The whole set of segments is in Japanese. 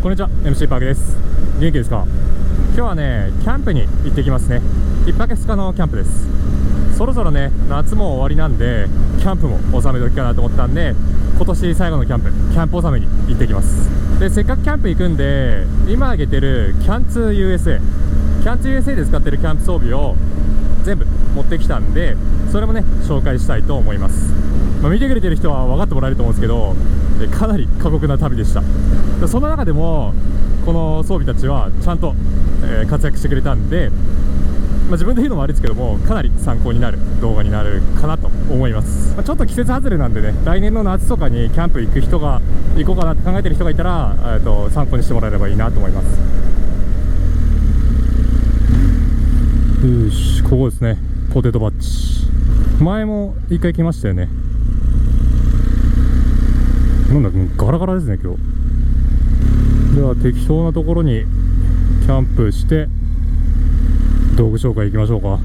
こんにちは、MC パークです。元気ですか？今日はね、キャンプに行ってきますね。1泊2日のキャンプです。そろそろね、夏も終わりなんで、キャンプも収め時かなと思ったんで、今年最後のキャンプ納めに行ってきます。で、せっかくキャンプ行くんで、今あげてるキャンツー USA で使ってるキャンプ装備を全部持ってきたんで、それもね、紹介したいと思います。見てくれてる人は分かってもらえると思うんですけど、かなり過酷な旅でした。その中でもこの装備たちはちゃんと、活躍してくれたんで、自分で言うのも悪いですけども、かなり参考になる動画になるかなと思います。ちょっと季節外れなんでね、来年の夏とかにキャンプ行く人が行こうかなって考えてる人がいたら、参考にしてもらえればいいなと思います。よし、ここですね、ポテトバッジ。前も一回来ましたよね。なんだ、ガラガラですね今日。では適当なところにキャンプして道具紹介いきましょうか。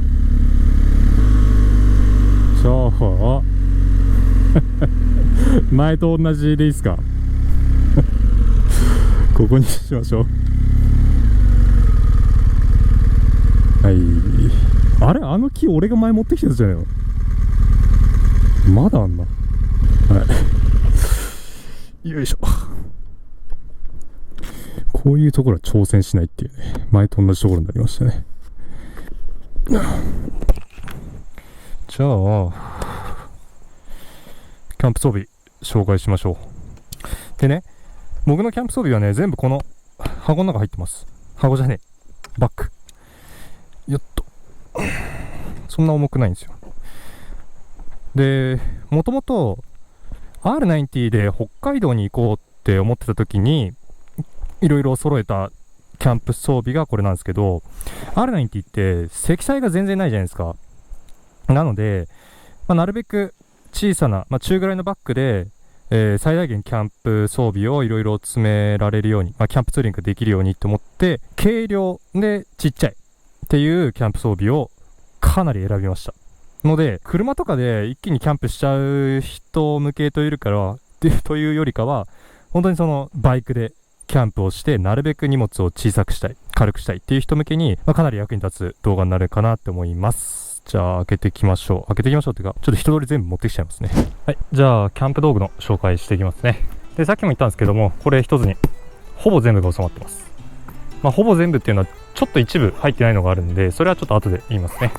じゃあ前と同じでいいですか？ここにしましょう。はい。あれ、あの木俺が前持ってきたやつじゃないの？まだあんな。はい、よいしょ。こういうところは挑戦しないっていうね、前と同じところになりましたね。じゃあキャンプ装備紹介しましょう。でね、僕のキャンプ装備はね、全部この箱の中入ってます。箱じゃねえ、バッグ。よっと。そんな重くないんですよ。で、もともと R90 で北海道に行こうって思ってた時にいろいろ揃えたキャンプ装備がこれなんですけど、 R90 って積載が全然ないじゃないですか。なので、なるべく小さな、中ぐらいのバッグで、最大限キャンプ装備をいろいろ詰められるように、キャンプツーリングができるようにと思って、軽量でちっちゃいっていうキャンプ装備をかなり選びましたので、車とかで一気にキャンプしちゃう人向けというよりかは、本当にそのバイクでキャンプをして、なるべく荷物を小さくしたい、軽くしたいっていう人向けに、かなり役に立つ動画になるかなって思います。じゃあ開けていきましょうっていうか、ちょっと一通り全部持ってきちゃいますね。はい、じゃあキャンプ道具の紹介していきますね。で、さっきも言ったんですけども、これ一つにほぼ全部が収まってます。ほぼ全部っていうのはちょっと一部入ってないのがあるんで、それはちょっと後で言いますね。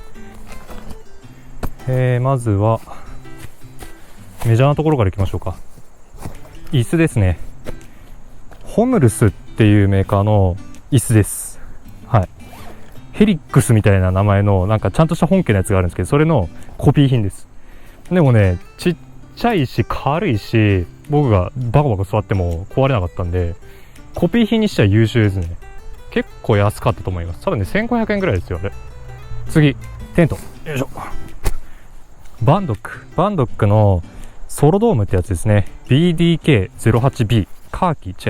まずはメジャーなところからいきましょうか。椅子ですね。ホムルスっていうメーカーの椅子です。はい。ヘリックスみたいな名前のなんかちゃんとした本家のやつがあるんですけど、それのコピー品です。でもね、ちっちゃいし軽いし、僕がバコバコ座っても壊れなかったんで、コピー品にしては優秀ですね。結構安かったと思います。多分ね、1500円ぐらいですよ、あれ。次、テント。よいしょ。バンドックのソロドームってやつですね。BDK08B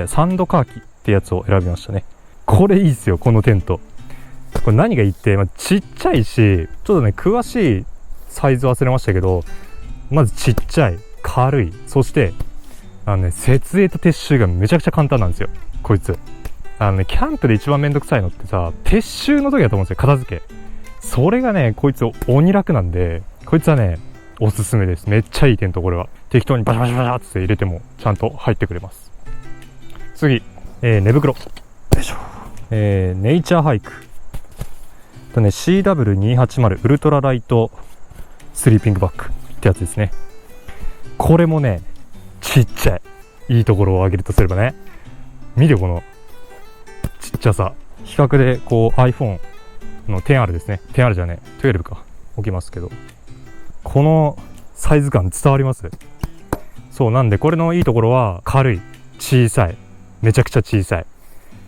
サンドカーキってやつを選びましたね。これいいっすよ、このテント。これ何がいいって、ちっちゃいし、ちょっとね、詳しいサイズ忘れましたけど、まずちっちゃい、軽い、そして設営と撤収がめちゃくちゃ簡単なんですよ、こいつ。キャンプで一番めんどくさいのってさ、撤収の時だと思うんですよ、片付け。それがね、こいつ鬼楽なんで、こいつはね、おすすめです。めっちゃいいテント、これは。適当にバシャバシャバシャって入れてもちゃんと入ってくれます。次、寝袋。よいしょ。ネイチャーハイク。CW280 ウルトラライトスリーピングバッグってやつですね。これもね、ちっちゃい。いいところを挙げるとすればね。見てこのちっちゃさ。比較でこう iPhone の 10R ですね。10R じゃねえ、12か。置きますけど。このサイズ感伝わります？そうなんで、これのいいところは軽い、小さい、めちゃくちゃ小さい。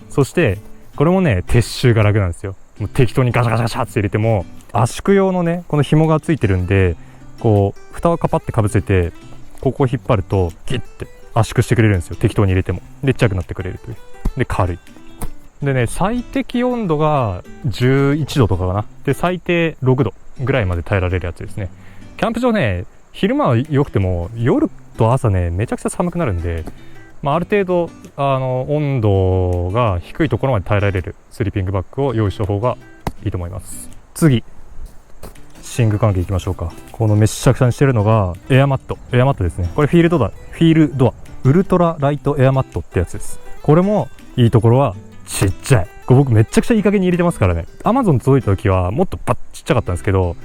そしてこれもね、撤収が楽なんですよ。もう適当にガシャガシャガシャって入れても、圧縮用のね、この紐がついてるんで、こう蓋をカパってかぶせて、ここを引っ張るとギッて圧縮してくれるんですよ。適当に入れても。で、ちっちゃくなってくれるという。で、軽い。でね、最適温度が11度とかかな。で、最低6度ぐらいまで耐えられるやつですね。キャンプ場ね、昼間は良くても夜と朝ね、めちゃくちゃ寒くなるんで、ある程度温度が低いところまで耐えられるスリーピングバッグを用意した方がいいと思います。次寝具関係いきましょうか。このめっちゃくちゃにしてるのがエアマットですね。これフィールドアウルトラライトエアマットってやつです。これもいいところはちっちゃい。これ僕めっちゃくちゃいい加減に入れてますからね。 Amazon 届いた時はもっとちっちゃかったんですけど、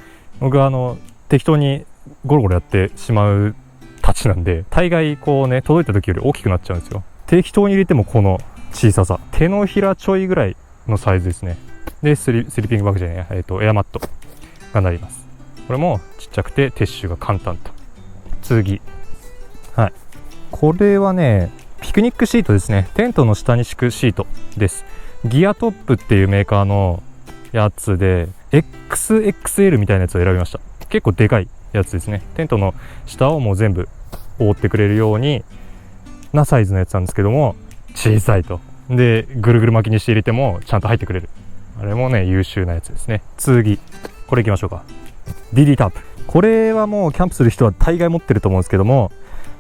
僕は適当にゴロゴロやってしまうたちなんで、大概こうね届いた時より大きくなっちゃうんですよ。適当に入れてもこの小ささ、手のひらちょいぐらいのサイズですね。でスリーピングバッグじゃないエアマットがなります。これもちっちゃくて撤収が簡単と。次、これはねピクニックシートですね。テントの下に敷くシートです。ギアトップっていうメーカーのやつで XXL みたいなやつを選びました。結構でかいやつですね。テントの下をもう全部覆ってくれるようになサイズのやつなんですけども、小さいと。でぐるぐる巻きにして入れてもちゃんと入ってくれる。あれもね優秀なやつですね。次これいきましょうか。 DD タープ。これはもうキャンプする人は大概持ってると思うんですけども、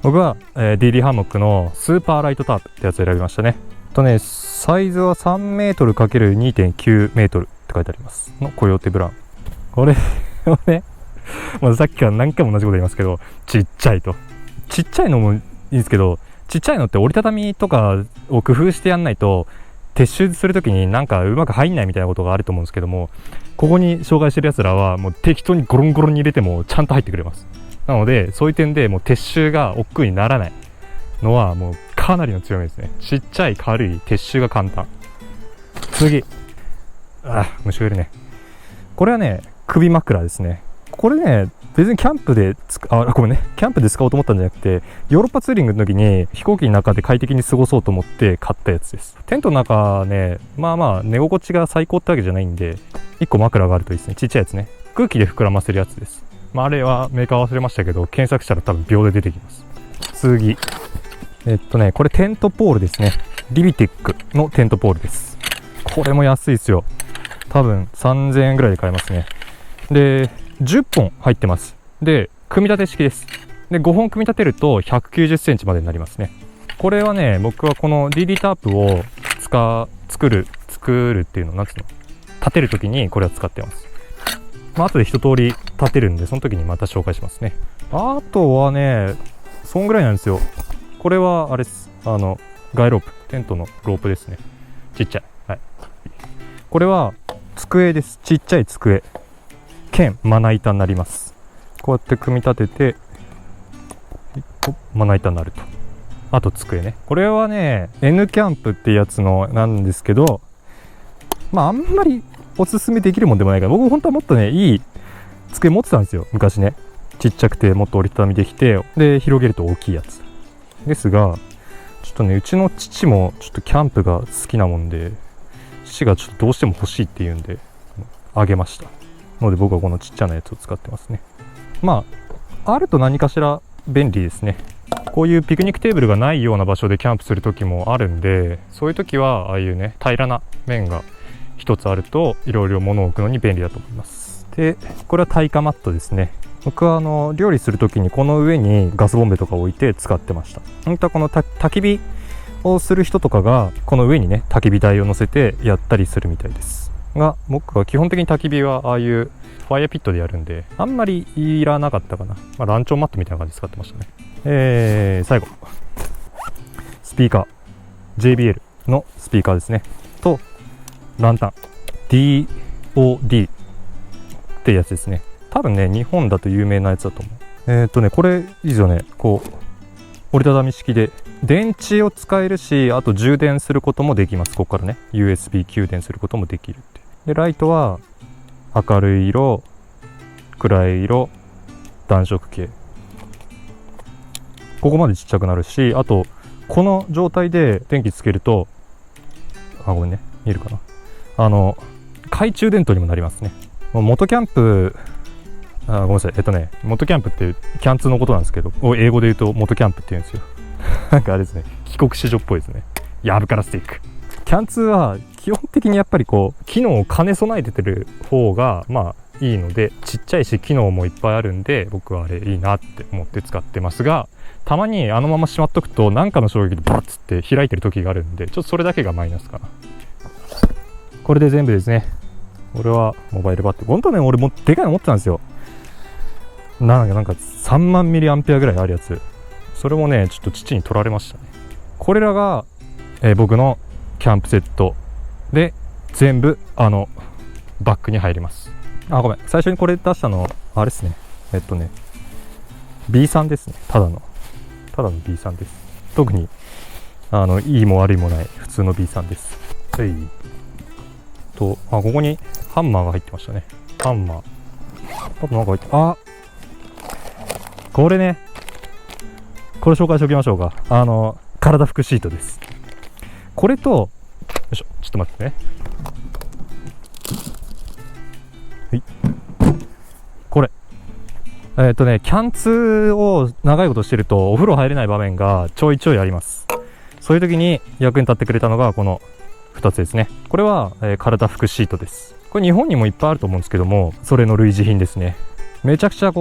僕は、DD ハンモックのスーパーライトタープってやつを選びましたね。サイズは 3m×2.9 メートルって書いてありますのコヨーテブラウン。これをねさっきから何回も同じこと言いますけど、ちっちゃいと。ちっちゃいのもいいんですけど、ちっちゃいのって折りたたみとかを工夫してやんないと撤収するときになんかうまく入んないみたいなことがあると思うんですけども、ここに紹介してるやつらはもう適当にゴロンゴロンに入れてもちゃんと入ってくれます。なのでそういう点でもう撤収が億劫にならないのはもうかなりの強みですね。ちっちゃい軽い撤収が簡単。次、虫がいるね。これはね首枕ですね。これね別にキャンプでキャンプで使おうと思ったんじゃなくて、ヨーロッパツーリングの時に飛行機の中で快適に過ごそうと思って買ったやつです。テントの中ね寝心地が最高ってわけじゃないんで、1個枕があるといいですね。ちっちゃいやつね。空気で膨らませるやつです。あれはメーカー忘れましたけど検索したら多分秒で出てきます。次これテントポールですね。リビテックのテントポールです。これも安いですよ。多分3000円ぐらいで買えますね。で10本入ってます。で組み立て式です。で5本組み立てると190センチまでになりますね。これはね僕はこの DD タープを作るっていうの立てるときにこれは使ってます。後で一通り立てるんでその時にまた紹介しますね。あとはねそんぐらいなんですよ。これはあれです。ガイロープ、テントのロープですね。ちっちゃい。これは机です。ちっちゃい机兼まな板になります。こうやって組み立ててまな板になると。あと机ね。これはね N キャンプってやつのなんですけど、あんまりおすすめできるもんでもないから、僕本当はもっとねいい机持ってたんですよ昔ね。ちっちゃくてもっと折りたたみできて、で広げると大きいやつですが、ちょっとねうちの父もちょっとキャンプが好きなもんで、父がちょっとどうしても欲しいって言うんであげましたので、僕はこのちっちゃなやつを使ってますね。あると何かしら便利ですね。こういうピクニックテーブルがないような場所でキャンプする時もあるんで、そういう時はああいうね平らな面が一つあるといろいろ物を置くのに便利だと思います。でこれは耐火マットですね。僕は料理する時にこの上にガスボンベとか置いて使ってました。本当はこの焚き火をする人とかがこの上にね焚き火台を乗せてやったりするみたいですが、僕は基本的に焚き火はああいうファイアピットでやるんであんまりいらなかったかな。ランチョンマットみたいな感じで使ってましたね。最後スピーカー JBL のスピーカーですねとランタン DOD ってやつですね。多分ね日本だと有名なやつだと思う。これいいですよね。こう折りたたみ式で電池を使えるし、あと充電することもできます。ここからね USB 給電することもできるって。でライトは明るい色、暗い色、暖色系、ここまでちっちゃくなるし、あとこの状態で電気つけるとごめんね見えるかな、懐中電灯にもなりますね。元キャンプごめんなさい元キャンプっていうキャンツーのことなんですけど、英語で言うと元キャンプって言うんですよなんかあれですね、帰国子女っぽいですね。やぶからスティック。キャンツーは基本的にやっぱりこう機能を兼ね備えてる方がいいので、ちっちゃいし機能もいっぱいあるんで、僕はあれいいなって思って使ってますが、たまにあのまましまっとくと何かの衝撃でバッつって開いてる時があるんで、ちょっとそれだけがマイナスかな。これで全部ですね。俺はモバイルバッテリー、本当ね、俺もでかいの持ってたんですよ。なんか3万ミリアンペアぐらいあるやつ、それもねちょっと父に取られましたね。これらが、僕のキャンプセットで全部バッグに入ります。あ、ごめん、最初にこれ出したのあれですね、B3 ですね。ただの B3 です。特にいいも悪いもない普通の B3 です。はい。ここにハンマーが入ってましたね。ハンマー、あとなんか入って、これね、これ紹介しておきましょうか。体拭くシートです。これと、よいしょ、ちょっと待ってね。はい。これ。キャンツを長いことしてるとお風呂入れない場面がちょいちょいあります。そういう時に役に立ってくれたのがこの2つですね。これは、体拭くシートです。これ日本にもいっぱいあると思うんですけども、それの類似品ですね。めちゃくちゃ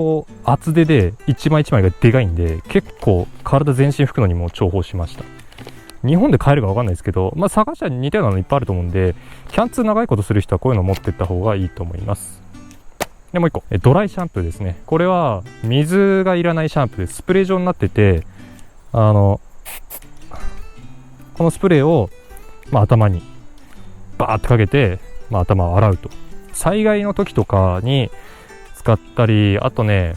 厚手で一枚一枚がでかいんで、結構体全身拭くのにも重宝しました。日本で買えるか分かんないですけど、探したら似たようなのいっぱいあると思うんで、キャンツ長いことする人はこういうの持ってった方がいいと思います。でもう一個、ドライシャンプーですね。これは水がいらないシャンプーです。スプレー状になってて、このスプレーを、頭にバーってかけて、頭を洗うと。災害の時とかに使ったり、あとね、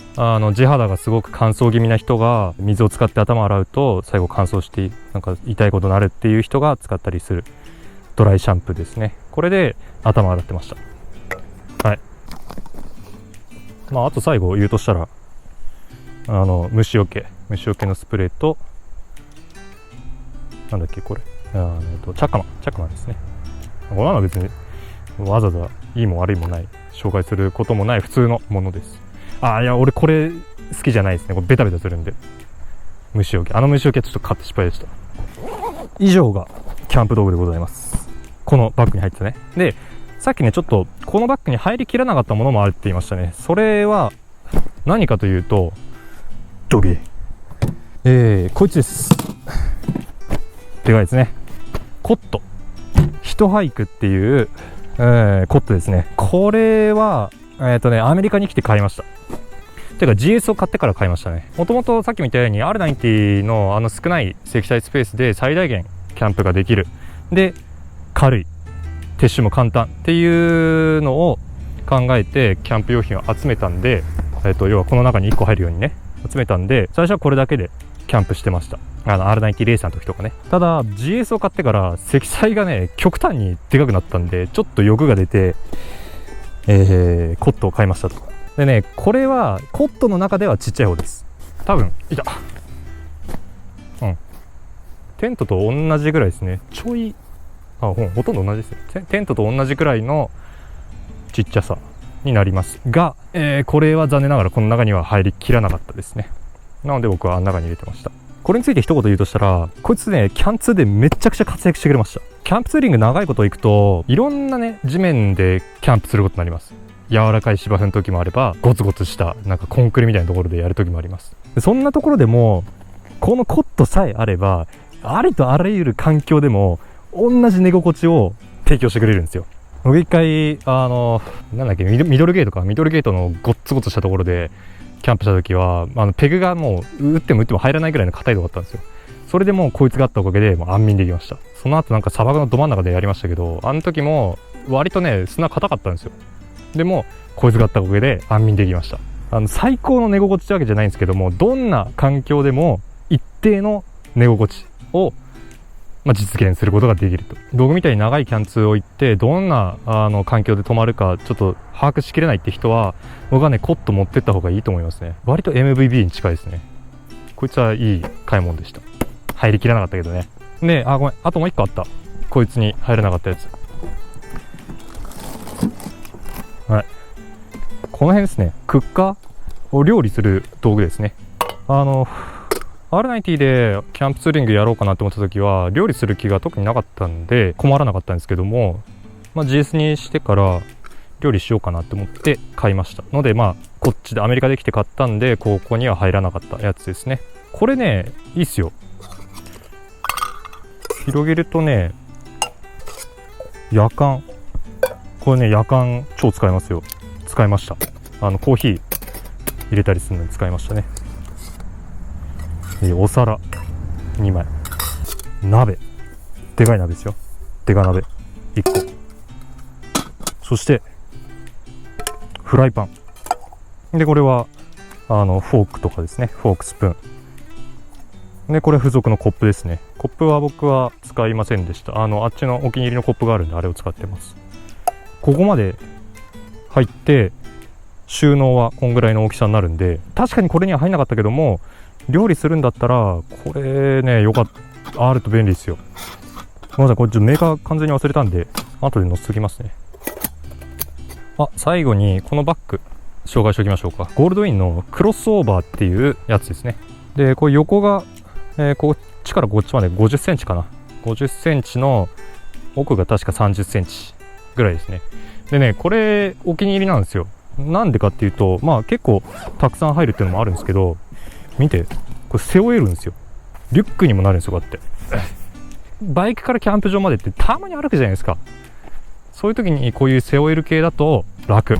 地肌がすごく乾燥気味な人が水を使って頭を洗うと最後乾燥してなんか痛いことになるっていう人が使ったりするドライシャンプーですね。これで頭洗ってました。はい。あと最後言うとしたら虫除けのスプレーと、なんだっけこれ、チャッカマンですね。こんなのは別にわざわざいいも悪いもない、紹介することもない普通のものです。いや俺これ好きじゃないですね。これベタベタするんで。虫除け、虫除けはちょっと買って失敗でした。以上がキャンプ道具でございます。このバッグに入ってたね。でさっきねちょっとこのバッグに入りきらなかったものもあるって言いましたね。それは何かというと、こいつです。でかいですね。コットヒトハイクっていう、コットですね。これはアメリカに来て買いました。てか GS を買ってから買いましたね。もともとさっき見たように R90 の少ない積載スペースで最大限キャンプができる、で軽い、撤収も簡単っていうのを考えてキャンプ用品を集めたんで、要はこの中に1個入るようにね集めたんで、最初はこれだけでキャンプしてました。R90 レーサーの時とかね。ただ GS を買ってから積載がね極端にでかくなったんで、ちょっと欲が出て、コットを買いましたと。でね、これはコットの中ではちっちゃい方です。多分テントと同じぐらいですね。ちょいほとんど同じですね。テントと同じくらいのちっちゃさになりますが、これは残念ながらこの中には入りきらなかったですね。なので僕は中に入れてました。これについて一言言うとしたら、こいつねキャンツーでめちゃくちゃ活躍してくれました。キャンプツーリング長いこと行くといろんなね地面でキャンプすることになります。柔らかい芝生の時もあれば、ゴツゴツしたなんかコンクリみたいなところでやる時もあります。でそんなところでもこのコットさえあれば、ありとあらゆる環境でも同じ寝心地を提供してくれるんですよ。僕一回なんだっけ、ミドルゲートのゴッツゴツしたところでキャンプした時はペグがもう打っても打っても入らないぐらいの硬いとこだったんですよ。それでもうこいつがあったおかげでもう安眠できました。その後なんか砂漠のど真ん中でやりましたけど、あの時も割とね砂硬かったんですよ。でもこいつがあったおかげで安眠できました。最高の寝心地ってわけじゃないんですけども、どんな環境でも一定の寝心地を実現することができると。僕みたいに長いキャンツーを行ってどんな環境で泊まるかちょっと把握しきれないって人は、僕はねコット持ってった方がいいと思いますね。割と MVB に近いですね。こいつはいい買い物でした。入りきらなかったけどね。でごめん、あともう一個あった。こいつに入らなかったやつ。はい、この辺ですね。クッカーを料理する道具ですね。R90 でキャンプツーリングやろうかなって思った時は料理する気が特になかったんで困らなかったんですけども、GS にしてから料理しようかなって思って買いましたので、まあこっちでアメリカで来て買ったんで、ここには入らなかったやつですね。これねいいっすよ。広げるとね、夜間、これね夜間超使えますよ。使いました。コーヒー入れたりするのに使いましたね。お皿2枚、鍋、でかい鍋ですよ。でか鍋1個、そしてフライパンで、これはフォークとかですね、フォーク、スプーンで、これ付属のコップですね。コップは僕は使いませんでした。あっちのお気に入りのコップがあるんで、あれを使ってます。ここまで入って収納はこんぐらいの大きさになるんで、確かにこれには入んなかったけども、料理するんだったらこれねよかった、あると便利ですよ。ごめんなさい、これちょっとメーカー完全に忘れたんで後で載せときますね。最後にこのバッグ紹介しておきましょうか。ゴールドウィンのクロスオーバーっていうやつですね。でこれ横が、こっちからこっちまで50センチかな、50センチの奥が確か30センチぐらいですね。でね、これお気に入りなんですよ。なんでかっていうと、まあ結構たくさん入るっていうのもあるんですけど、見て、これ背負えるんですよ。リュックにもなるんですよ、こうやってバイクからキャンプ場までってたまに歩くじゃないですか。そういう時にこういう背負える系だと楽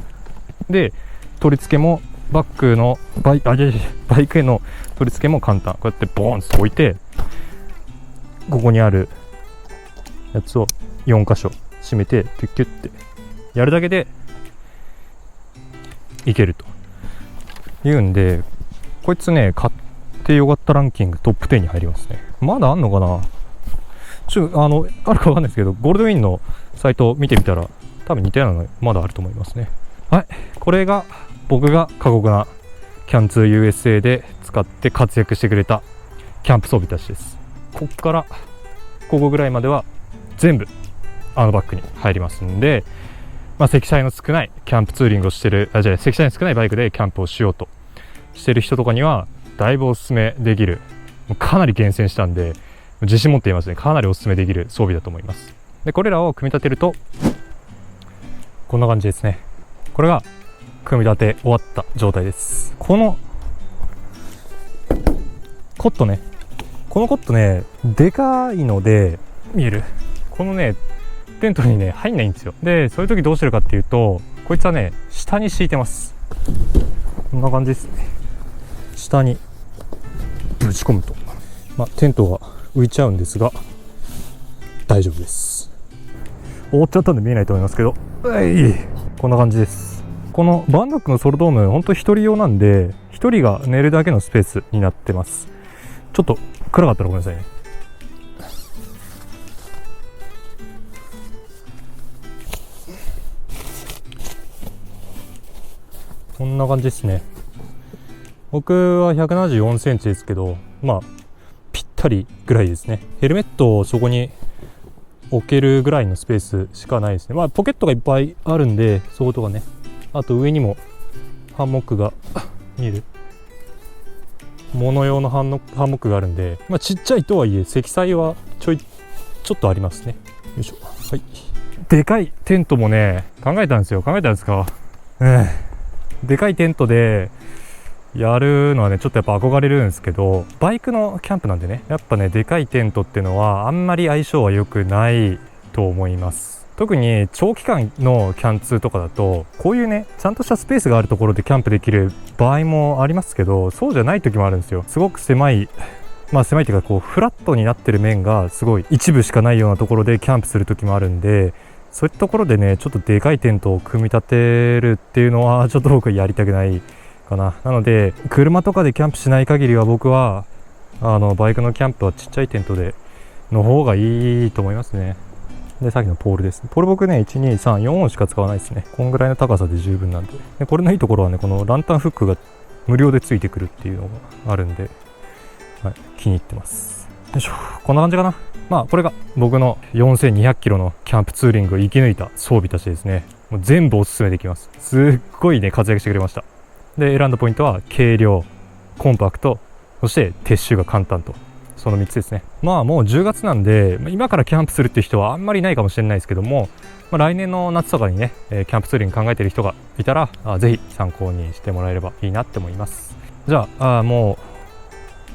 で、取り付けもバッグのバイクへの取り付けも簡単。こうやってボーンと置いて、ここにあるやつを4箇所締めてキュッキュッてやるだけでいけるというんで、こいつね買ってよかったランキングトップ10に入りますね。まだあんのかな、あるかわかんないですけど、ゴールドウィンのサイト見てみたら多分似たようなのまだあると思いますね。はい、これが僕が過酷なキャンツー USA で使って活躍してくれたキャンプ装備たちです。こっからここぐらいまでは全部バッグに入りますんで、積載の少ないキャンプツーリングをしてる、積載の少ないバイクでキャンプをしようとしてる人とかにはだいぶおすすめできる、かなり厳選したんで自信持っていますね。かなりおすすめできる装備だと思います。でこれらを組み立てるとこんな感じですね。これが組み立て終わった状態です。このコットね、でかいので見える、このねテントにね入んないんですよ。でそういう時どうしてるかっていうと、こいつはね下に敷いてます。こんな感じですね。下にぶち込むと、テントが浮いちゃうんですが大丈夫です。覆っちゃったんで見えないと思いますけど、こんな感じです。このバンドックのソロドームほんと1人用なんで、1人が寝るだけのスペースになってます。ちょっと暗かったらごめんなさいね。こんな感じですね。僕は174センチですけど、ぴったりぐらいですね。ヘルメットをそこに置けるぐらいのスペースしかないですね。ポケットがいっぱいあるんで、そことかね、あと上にもハンモックが見える、物用のハンモックがあるんで、ちっちゃいとはいえ積載はちょっとありますね。よいしょ。はい。でかいテントもね考えたんですか。でかいテントでやるのはねちょっとやっぱ憧れるんですけど、バイクのキャンプなんでね、やっぱねでかいテントっていうのはあんまり相性は良くないと思います。特に長期間のキャンツーとかだと、こういうねちゃんとしたスペースがあるところでキャンプできる場合もありますけど、そうじゃない時もあるんですよ。すごく狭いっていうか、こうフラットになってる面がすごい一部しかないようなところでキャンプする時もあるんで、そういったところでねちょっとでかいテントを組み立てるっていうのはちょっと僕はやりたくないかな。なので車とかでキャンプしない限りは、僕はバイクのキャンプはちっちゃいテントでの方がいいと思いますね。でさっきのポールですね。ポール僕ね123 4本しか使わないですね。こんぐらいの高さで十分なんで。でこれのいいところはね、このランタンフックが無料でついてくるっていうのがあるんで、気に入ってます。よいしょ。こんな感じかな。これが僕の4200キロのキャンプツーリングを生き抜いた装備たちですね。もう全部おすすめできます。すっごいね活躍してくれました。で選んだポイントは軽量、コンパクト、そして撤収が簡単と。その3つですね。まあもう10月なんで、今からキャンプするっていう人はあんまりいないかもしれないですけども、来年の夏とかにね、キャンプツーリング考えてる人がいたら、ぜひ参考にしてもらえればいいなって思います。じゃあ、も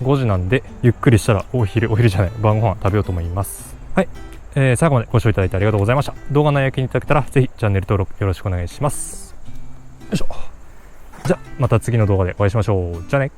う5時なんで、ゆっくりしたらお昼じゃない、晩ご飯食べようと思います。はい。最後までご視聴いただいてありがとうございました。動画の内容気に入っていただけたら、ぜひチャンネル登録よろしくお願いします。よいしょ。じゃあ、また次の動画でお会いしましょう。じゃあね。